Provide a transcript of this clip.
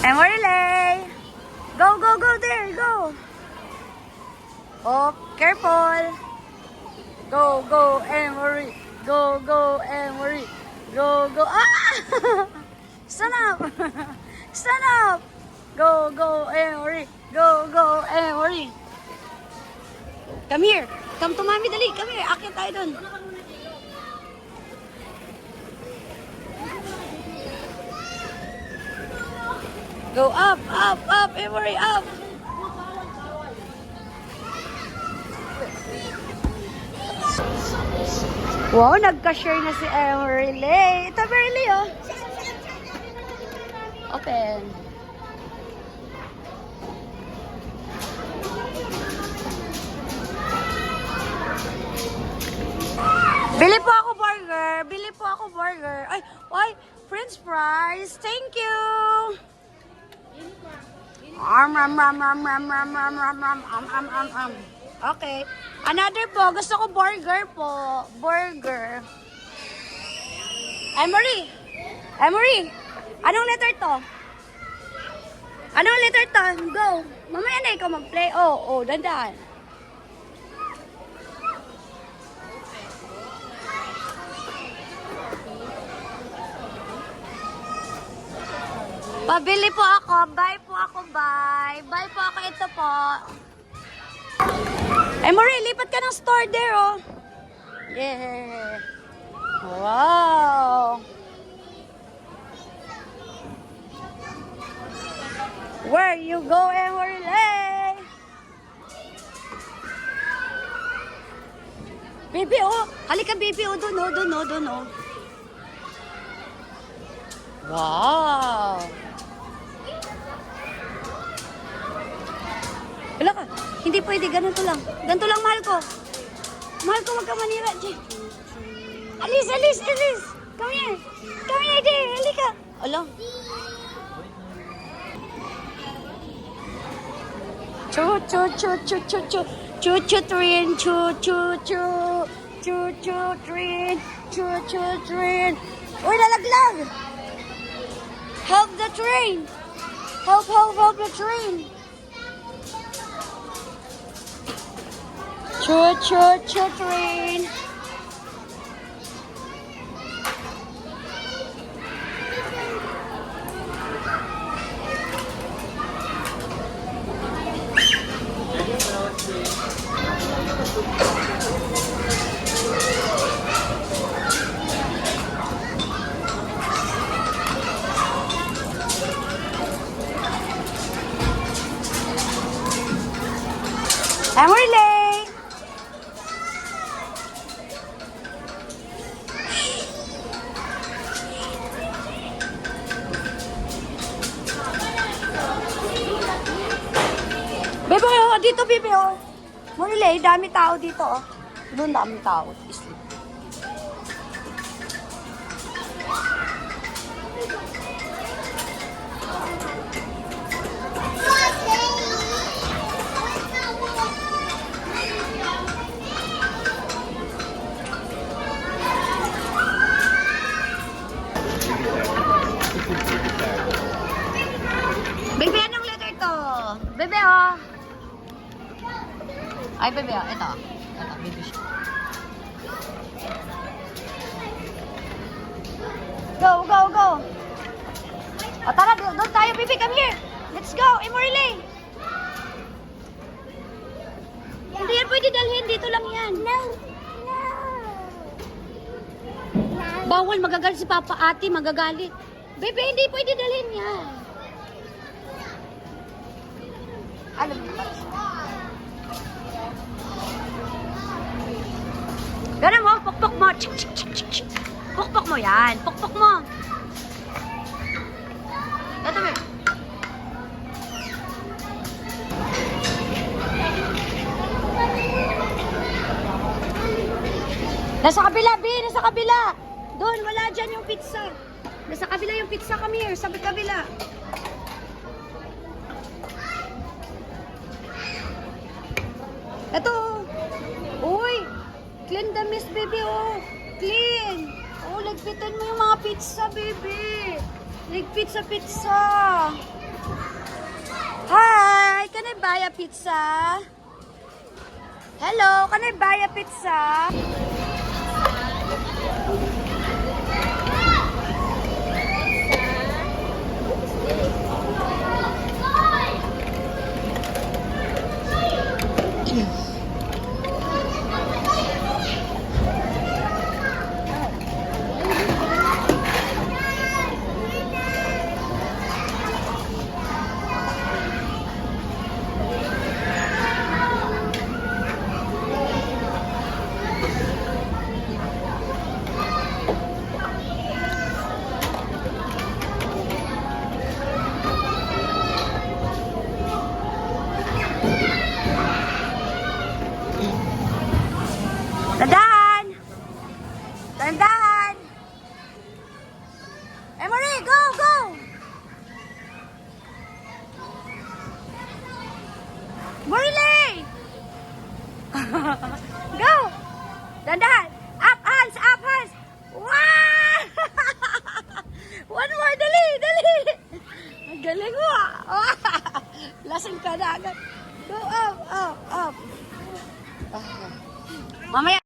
Emery, go, go, go there, go. Oh, careful. Go, go, Emery. Go, go, Emery. Go, go. Ah! Stand up. Stand up. Go, go, Emery. Go, go, Emery. Come here. Come to mommy, dali. Come here. Akit tayo dun. Go up, up, up, Emery, up. Wow, nagka-share na si Emery. Ito, Emery, oh. Open. Bili po ako burger. Bili po ako burger. Ay, ay, French fries. Thank you. Okay. Another po. Gusto ko burger po. Burger. Emery. Emery. Anong letter to? Anong letter to? Go. Mamaya na ikaw mag-play. Oh, dandan. Pabili po ako. Buy po ako, buy. Buy po ako. Ito po. Emery, lipat ka ng store there, oh. Yeah. Wow. Where you go, Emery? Baby, oh. Halika, baby, oh. Doon, oh. Wow. Wala ka. Hindi pwede. Ganito lang. Ganito lang, mahal ko. Mahal ko, wag ka manira, Jay. Alis. Come here. Come here, Jay. Halika. Ala. Choo-choo train. Choo-choo train. Uy, nalaglag. Help the train. Help the train. Choo train. Emery. Bebe, oh, dito, Bebe, oh. Emery, dami tao dito, oh. Doon dami tao. Sleep. Bebe, anong letter to? Bebe, oh. Ay, Bebe, oh. Ito, baby siya. Go. O, tara, doon tayo, Bebe. Come here. Let's go, Emery. Hindi yan pwede dalhin. Dito lang yan. No. Bawal, magagalit si Papa, Ate. Magagalit. Bebe, hindi pwede dalhin yan. Alam mo ba? Ganun mo, pukpok mo. Pukpok mo yan. Pukpok mo. Ito, Bebe. Nasa kabila, B. Nasa kabila. Doon, wala dyan yung pizza. Nasa kabila yung pizza. Come here, sa kabila. Ito. Uy. Clean the mess, baby, oh. Clean. Oh, ligpitan mo yung mga pizza, baby. Ligpit sa pizza. Hi! Can I buy a pizza? Hello, can I buy a pizza? Tandaan! Tandaan! Emery, go, go! Marilyn! Go! Tandaan! Up hands! Up hands! Wow! One more! Dali! Dali! Ang galing mo ah! Lasing ka na agad. Go up! Up! Up! Mamaya!